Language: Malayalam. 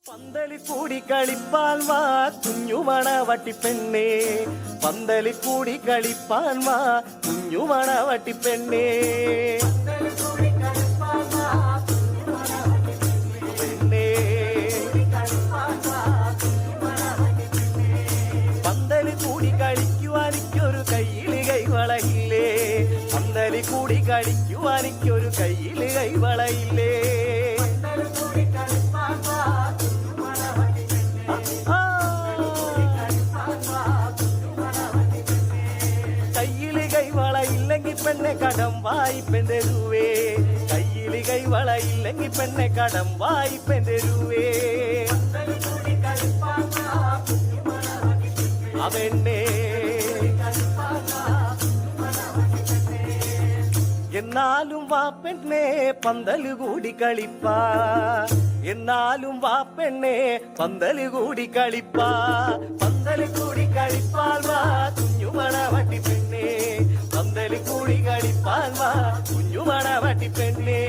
പന്തലി കൂടി കളിപ്പാൻ വാ കുഞ്ഞുമണ വട്ടിപ്പെണ്ണേ, പന്തലി കൂടി കളിപ്പാൻ വാ കുഞ്ഞുമണ വട്ടിപ്പെണ്ണേ. പന്തലി കൂടി കളിക്കുവാനിക്കൊരു കയ്യില് കൈവളയില്ലേ, പന്തലി കൂടി കളിക്കുവാനിക്കൊരു കയ്യില് കൈവളയില്ലേ. കയ്യില് കൈവള ഇല്ലെങ്കിൽ പെണ്ണെ കടം വായ്പൻ തരുവേ, കയ്യില് കൈവള ഇല്ലെങ്കിൽ പെണ്ണെ കടം വായ്പൻ തരുവേ. അവെണ്ണേ എന്നാലും വാ പെണ്ണെ പന്തല് കൂടി കളിപ്പാ, എന്നാലും വാ പെണ്ണെ പന്തല് കൂടി കളിപ്പാ. പന്തല് കൂടി കളിപ്പാൽ വാ കുഞ്ഞുമണ വട്ടിപ്പെണ്ണേ, പന്തല് കൂടി കളിപ്പാൽ വാ കുഞ്ഞുമണ വട്ടിപ്പെണ്ണേ.